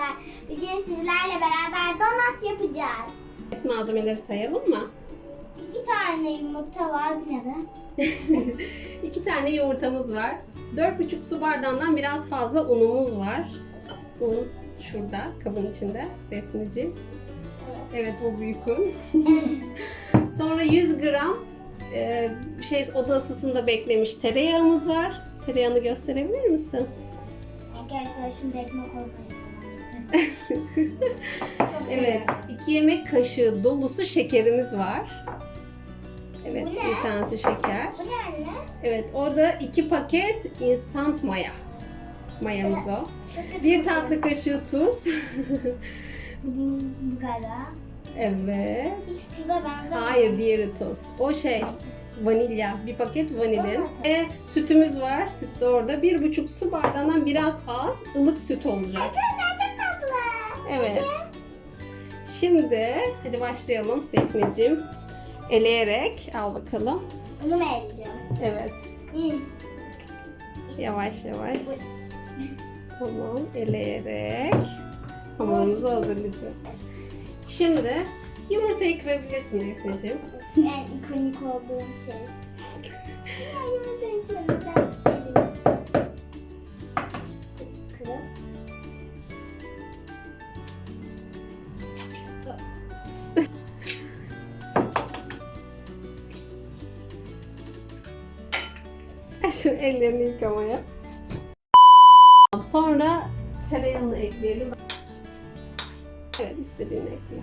arkadaşlar. Bugün sizlerle beraber donat yapacağız. Malzemeleri sayalım mı? 2 tane yumurta var. Bu ne be? 2 tane yumurtamız var. 4,5 su bardağından biraz fazla unumuz var. Un şurada kabın içinde Defneciğim. Evet, o büyük un. Sonra 100 gram oda ısısında beklemiş tereyağımız var. Tereyağını gösterebilir misin? Arkadaşlar şimdi ekmek olmayı. Evet, 2 yemek kaşığı dolusu şekerimiz var. Evet, Bu ne? bir tanesi şeker. Bu ne anne? Evet, orada 2 paket instant maya. Mayamız o. 1 tatlı kaşığı tuz. Tuzumuz bu kadar. Evet. Hiç tuza benzemiyor. Hayır, diğeri tuz. O vanilya. 1 paket vanilin. Ve sütümüz var. Süt de orada. 1,5 su bardağından biraz az ılık süt olacak. Arkadaşlar çok tatlı. Evet. Şimdi hadi başlayalım Defneciğim. Eleyerek al bakalım. Bunu mu eleyeceğim? Evet. Yavaş yavaş. Tamam. Eleyerek hamurumuzu hazırlayacağız. Şimdi yumurtayı kırabilirsin Defneciğim. En ikonik olduğum şey. Yumurtayı şöyle elimiz kırıp. Şu ellerini yıkamaya. Sonra tereyağını ekleyelim. Evet, istediğini ekle.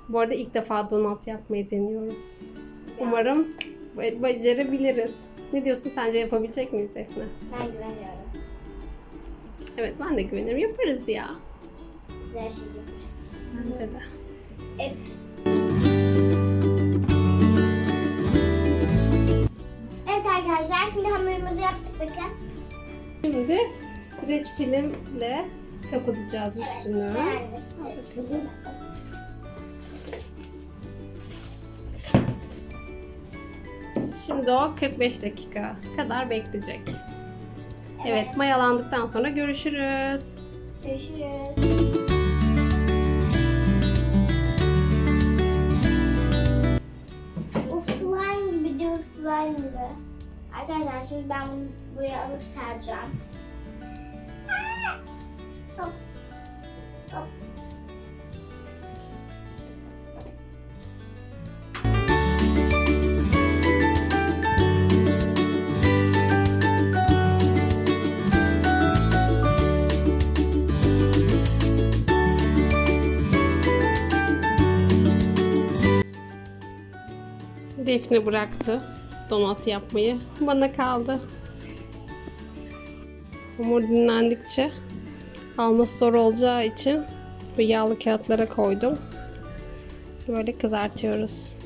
Bu arada ilk defa donat yapmayı deniyoruz. Umarım becerebiliriz. Ne diyorsun, sence yapabilecek miyiz Defne? Ben güveniyorum. Evet, ben de güvenirim. Yaparız ya. Biz her şeyi yapacağız. Bence de. Hep. Evet arkadaşlar, şimdi hamurumuzu yaptık bakın. Şimdi streç filmle kapatacağız üstünü. Şimdi o 45 dakika kadar bekleyecek. Evet, mayalandıktan sonra görüşürüz. Görüşürüz. Of, slime gibi, cıvık slime gibi. Arkadaşlar şimdi ben bunu buraya alıp sereceğim. Hop. Hop. Defne bıraktı donat yapmayı. Bana kaldı. Hamur dinlendikçe alması zor olacağı için bu yağlı kağıtlara koydum. Böyle kızartıyoruz.